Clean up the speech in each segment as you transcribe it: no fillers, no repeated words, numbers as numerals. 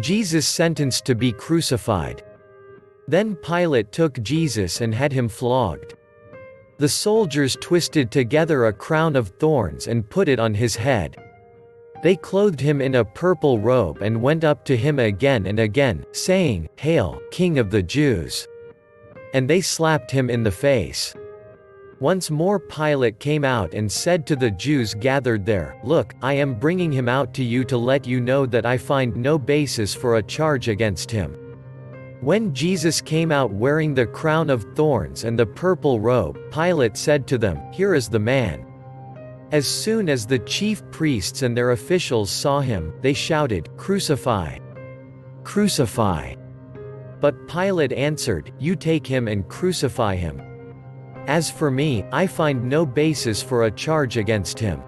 Jesus sentenced to be crucified. Then Pilate took Jesus and had him flogged. The soldiers twisted together a crown of thorns and put it on his head. They clothed him in a purple robe and went up to him again and again, saying, "Hail, King of the Jews!" And they slapped him in the face. Once more Pilate came out and said to the Jews gathered there, "Look, I am bringing him out to you to let you know that I find no basis for a charge against him." When Jesus came out wearing the crown of thorns and the purple robe, Pilate said to them, "Here is the man." As soon as the chief priests and their officials saw him, they shouted, "Crucify! Crucify!" But Pilate answered, "You take him and crucify him. As for me, I find no basis for a charge against him."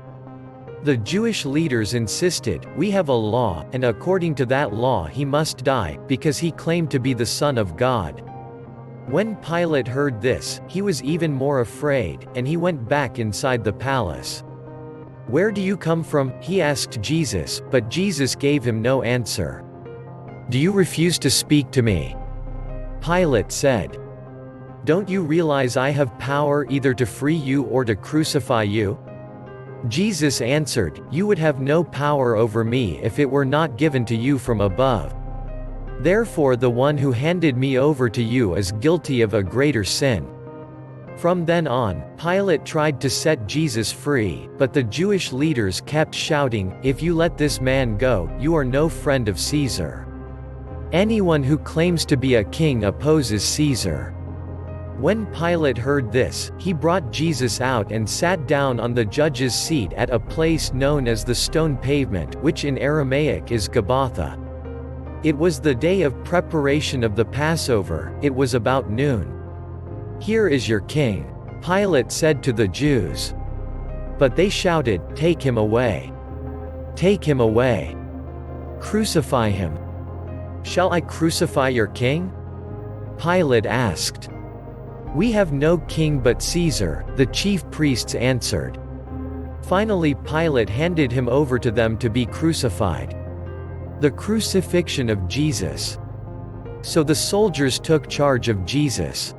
The Jewish leaders insisted, "We have a law, and according to that law he must die, because he claimed to be the Son of God." When Pilate heard this, he was even more afraid, and he went back inside the palace. "Where do you come from?" he asked Jesus, but Jesus gave him no answer. "Do you refuse to speak to me?" Pilate said. "Don't you realize I have power either to free you or to crucify you?" Jesus answered, "You would have no power over me if it were not given to you from above. Therefore the one who handed me over to you is guilty of a greater sin." From then on, Pilate tried to set Jesus free, but the Jewish leaders kept shouting, "If you let this man go, you are no friend of Caesar. Anyone who claims to be a king opposes Caesar." When Pilate heard this, he brought Jesus out and sat down on the judge's seat at a place known as the Stone Pavement, which in Aramaic is Gabbatha. It was the day of preparation of the Passover. It was about noon. "Here is your king," Pilate said to the Jews. But they shouted, "Take him away! Take him away! Crucify him!" "Shall I crucify your king?" Pilate asked. "We have no king but Caesar," the chief priests answered. Finally Pilate handed him over to them to be crucified. The crucifixion of Jesus. So the soldiers took charge of Jesus.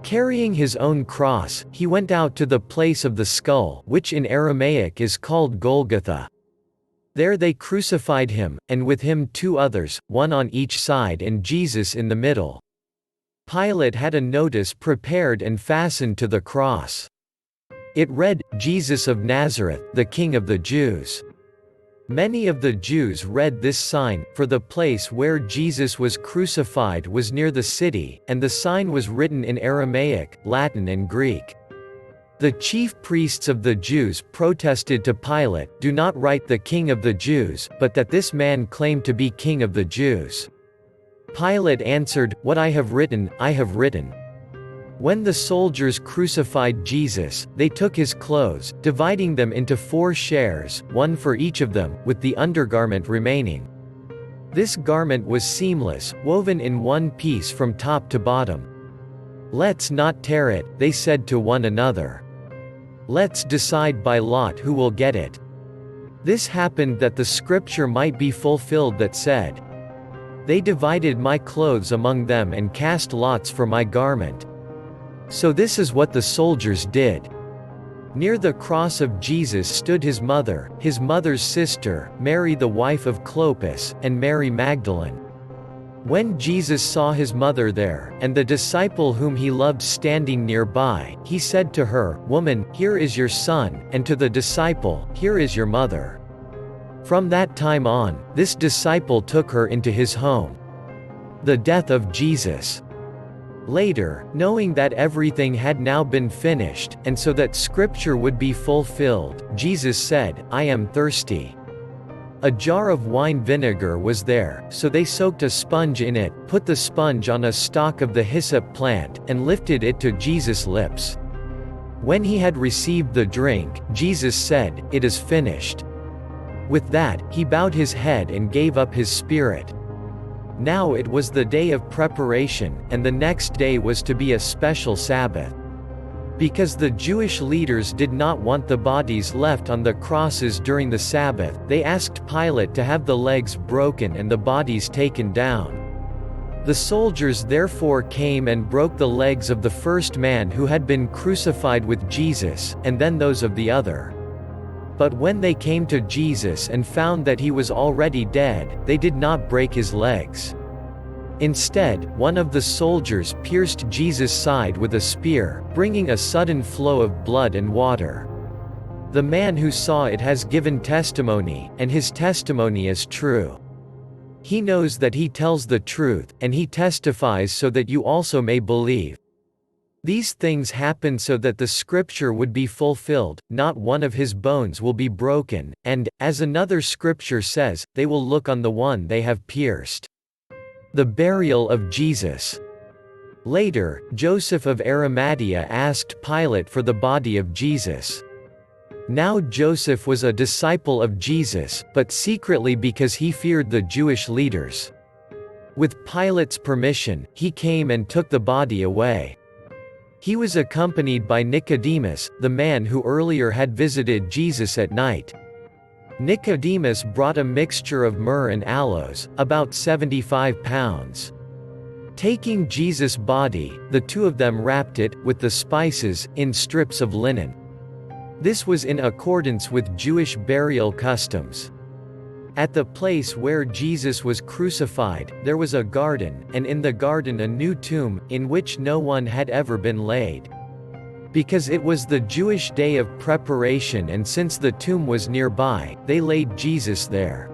Carrying his own cross, he went out to the place of the skull, which in Aramaic is called Golgotha. There they crucified him, and with him 2 others, one on each side and Jesus in the middle. Pilate had a notice prepared and fastened to the cross. It read, "Jesus of Nazareth, the King of the Jews." Many of the Jews read this sign, for the place where Jesus was crucified was near the city, and the sign was written in Aramaic, Latin and Greek. The chief priests of the Jews protested to Pilate, "Do not write the King of the Jews, but that this man claimed to be King of the Jews." Pilate answered, "What I have written, I have written." When the soldiers crucified Jesus, they took his clothes, dividing them into 4 shares, one for each of them, with the undergarment remaining. This garment was seamless, woven in one piece from top to bottom. "Let's not tear it," they said to one another. "Let's decide by lot who will get it." This happened that the scripture might be fulfilled that said, "They divided my clothes among them and cast lots for my garment." So this is what the soldiers did. Near the cross of Jesus stood his mother's sister, Mary the wife of Clopas, and Mary Magdalene. When Jesus saw his mother there, and the disciple whom he loved standing nearby, he said to her, "Woman, here is your son," and to the disciple, "Here is your mother." From that time on, this disciple took her into his home. The death of Jesus. Later, knowing that everything had now been finished, and so that scripture would be fulfilled, Jesus said, "I am thirsty." A jar of wine vinegar was there, so they soaked a sponge in it, put the sponge on a stalk of the hyssop plant, and lifted it to Jesus' lips. When he had received the drink, Jesus said, "It is finished." With that, he bowed his head and gave up his spirit. Now it was the day of preparation, and the next day was to be a special Sabbath. Because the Jewish leaders did not want the bodies left on the crosses during the Sabbath, they asked Pilate to have the legs broken and the bodies taken down. The soldiers therefore came and broke the legs of the first man who had been crucified with Jesus, and then those of the other. But when they came to Jesus and found that he was already dead, they did not break his legs. Instead, one of the soldiers pierced Jesus' side with a spear, bringing a sudden flow of blood and water. The man who saw it has given testimony, and his testimony is true. He knows that he tells the truth, and he testifies so that you also may believe. These things happened so that the scripture would be fulfilled, not one of his bones will be broken, and, as another scripture says, they will look on the one they have pierced. The burial of Jesus. Later, Joseph of Arimathea asked Pilate for the body of Jesus. Now Joseph was a disciple of Jesus, but secretly because he feared the Jewish leaders. With Pilate's permission, he came and took the body away. He was accompanied by Nicodemus, the man who earlier had visited Jesus at night. Nicodemus brought a mixture of myrrh and aloes, about 75 pounds. Taking Jesus' body, the two of them wrapped it, with the spices, in strips of linen. This was in accordance with Jewish burial customs. At the place where Jesus was crucified, there was a garden, and in the garden a new tomb, in which no one had ever been laid. Because it was the Jewish day of preparation and since the tomb was nearby, they laid Jesus there.